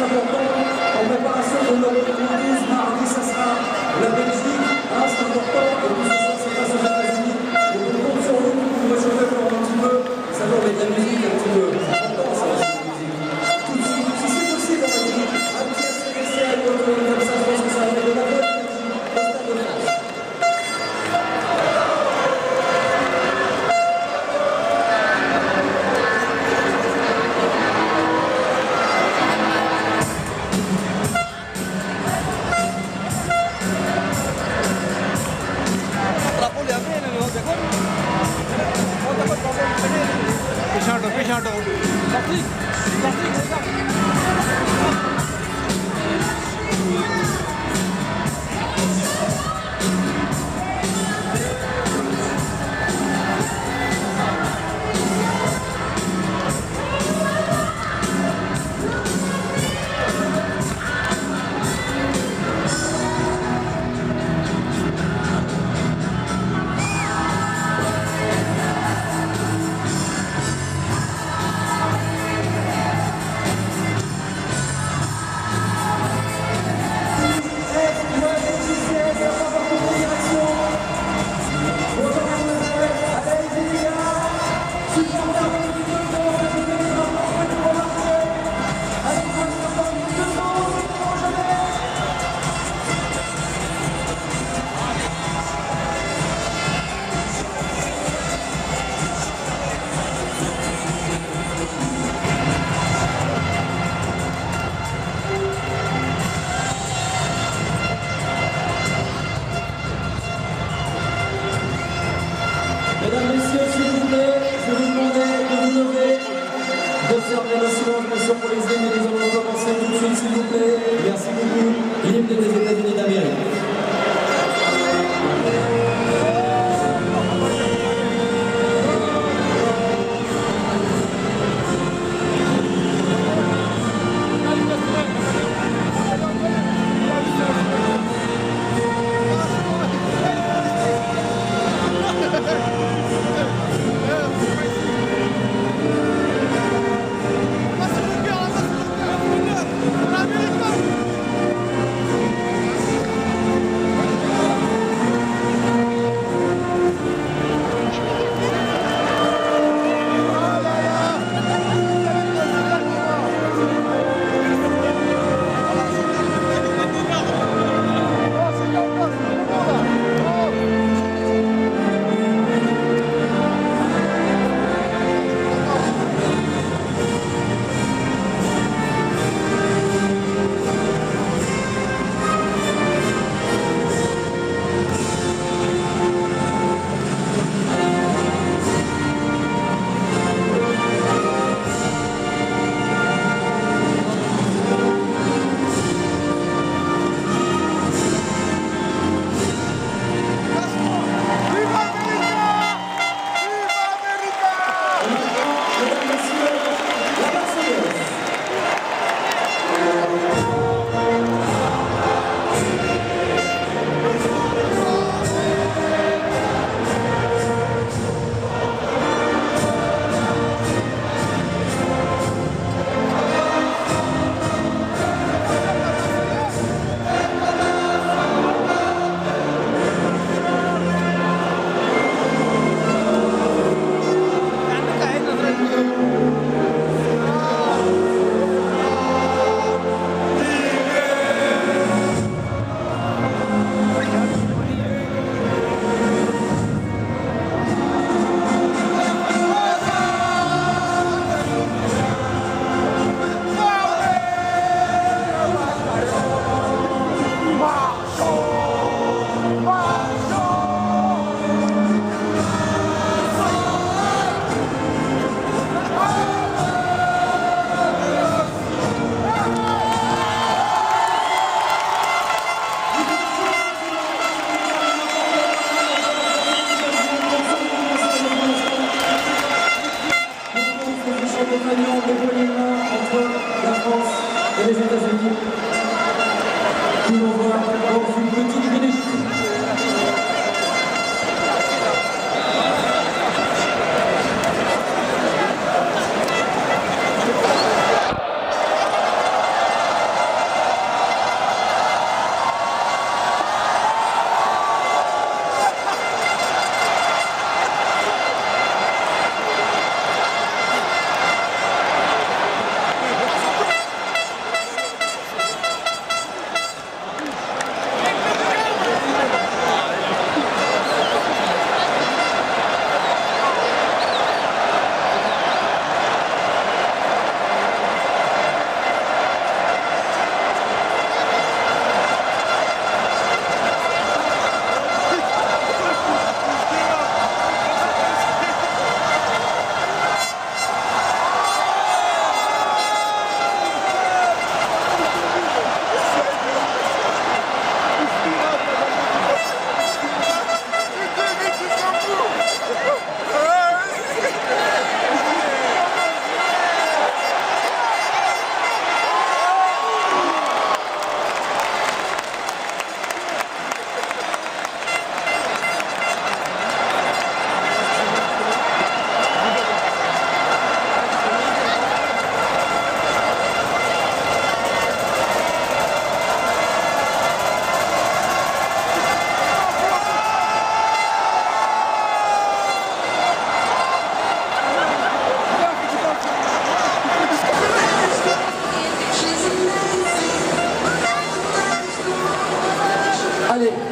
important en préparation de notre 12 mardi, ça sera la Belgique, c'est important, et puis ce soir c'est face aux États-Unis, donc on compte sur vous pour vous réchauffer encore un petit peu, ça va mettre de la musique un petit peu, c'est important ça aussi la musique. Tout de suite, si c'est possible on va dire, un petit ACDC à l'autre, comme ça je pense que ça va mettre de la bonne énergie au Stade de France. Picha hटो Patrick c'est ça Mesdames, Messieurs, s'il vous plaît, je vais vous demander de vous lever, d'observer le silence, bien sûr, pour les hymnes, et nous allons commencer tout de suite, s'il vous plaît. Merci beaucoup. L'hymne des États-Unis d'Amérique. et les États-Unis qui vont voir dans une petite minute.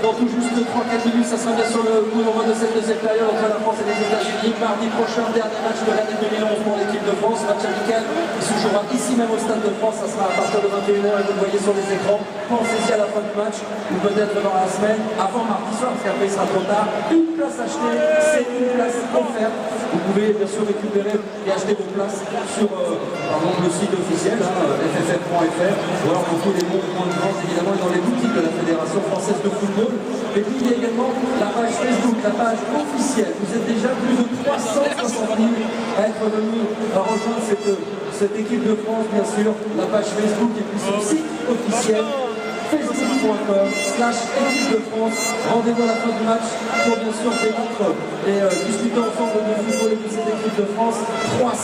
dans tout juste 3-4 minutes. Ça sera bien sur le coup d'envoi de cette deuxième période entre la France et les États-Unis. Mardi prochain, dernier match de l'année 2011 pour l'équipe de France. Match amical qui se jouera ici même au Stade de France. Ça sera à partir de 21h et vous le voyez sur les écrans. Pensez-y à la fin du match ou peut-être dans la semaine avant mardi soir parce qu'après il sera trop tard. Une place achetée, c'est une place offerte. Vous pouvez bien sûr récupérer et acheter vos places sur le site officiel fff.fr ou alors pour tous les bons points de vente évidemment et dans les boutiques de la Fédération Française de Football. Et puis il y a également la page Facebook, la page officielle. Vous êtes déjà plus de 360 000 à être venus rejoindre cette équipe de France, bien sûr, la page Facebook et puis son site officiel facebook.com/équipe de France. Rendez-vous à la fin du match pour bien sûr débattre et discuter ensemble de football et de cette équipe de France. 360 000.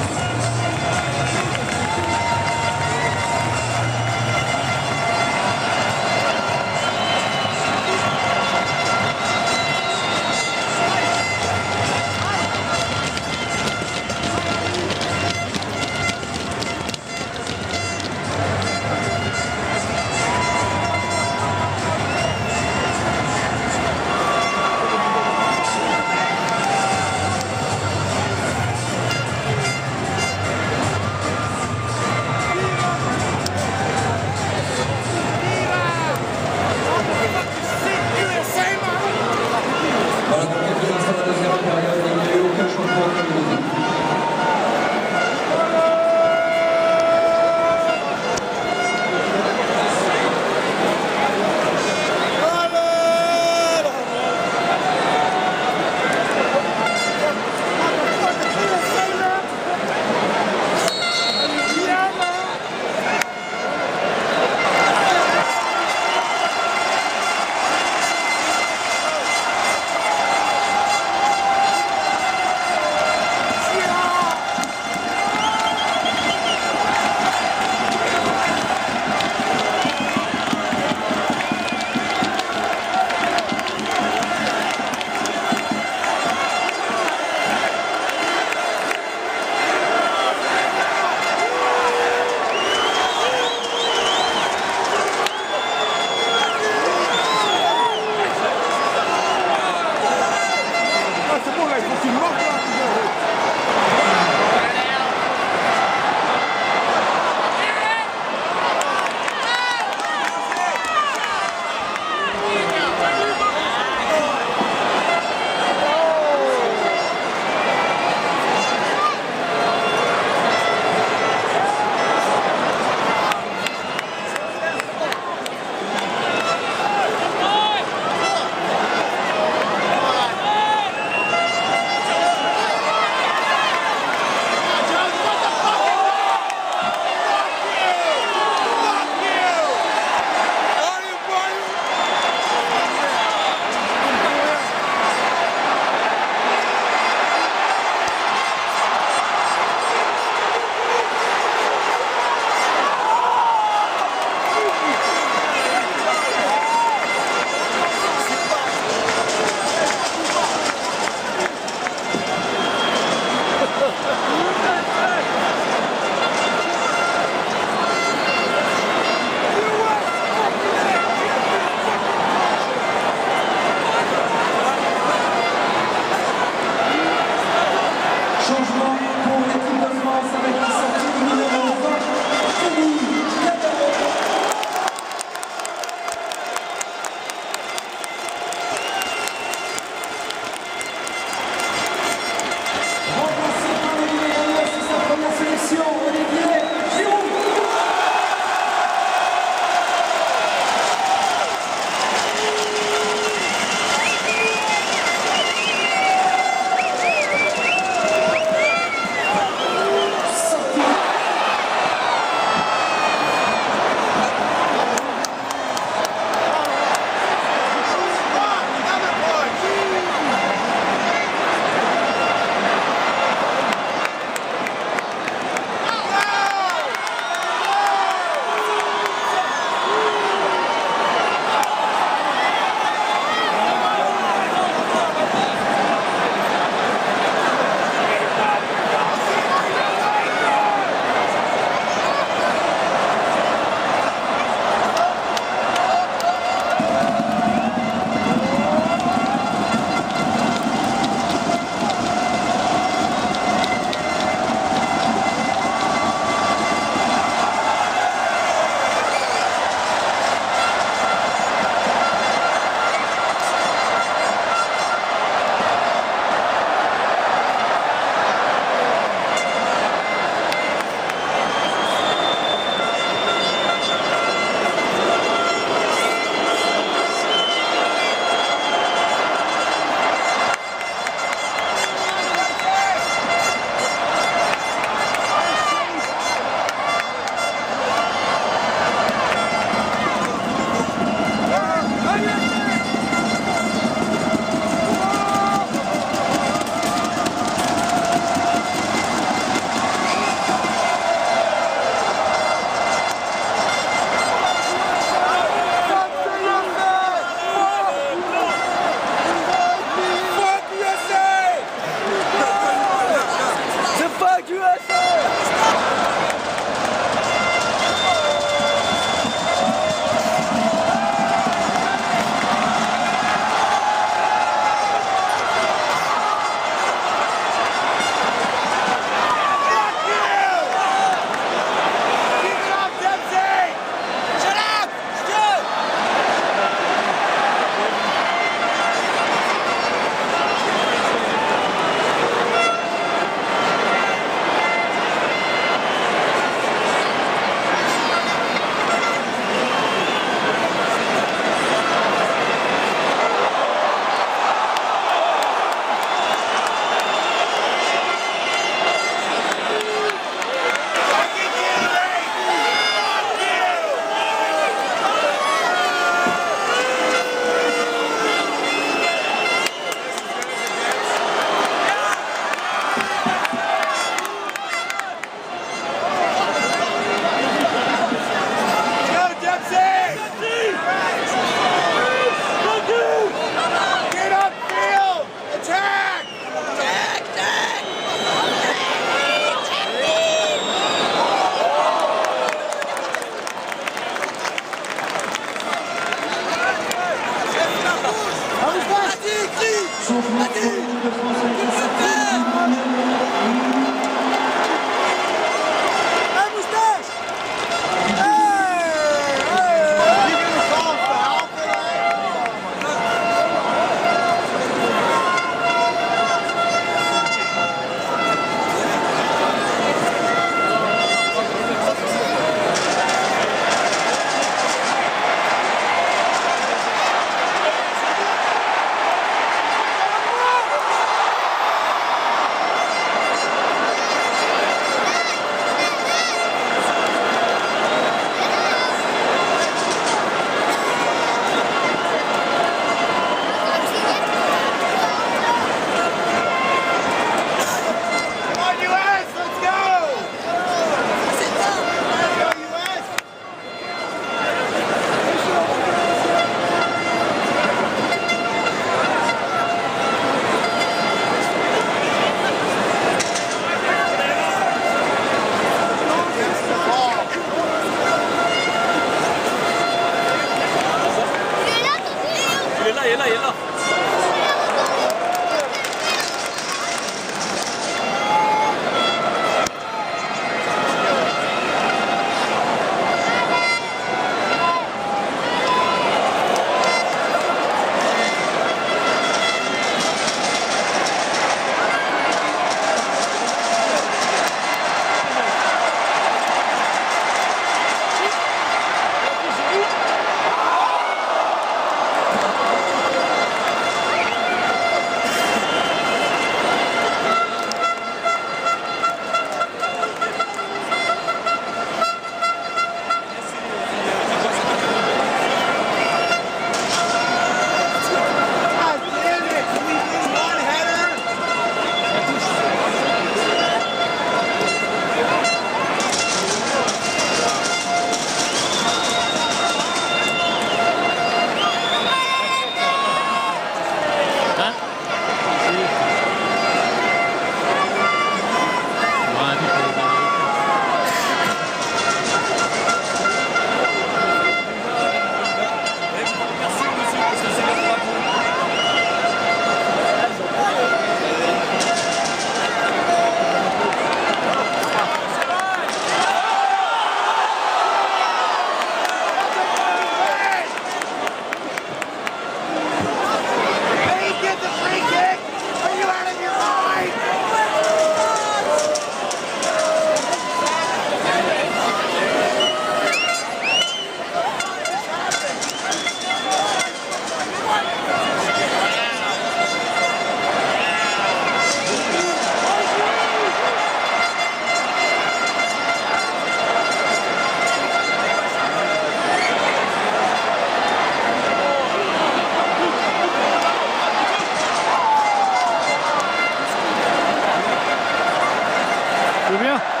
C'est bien.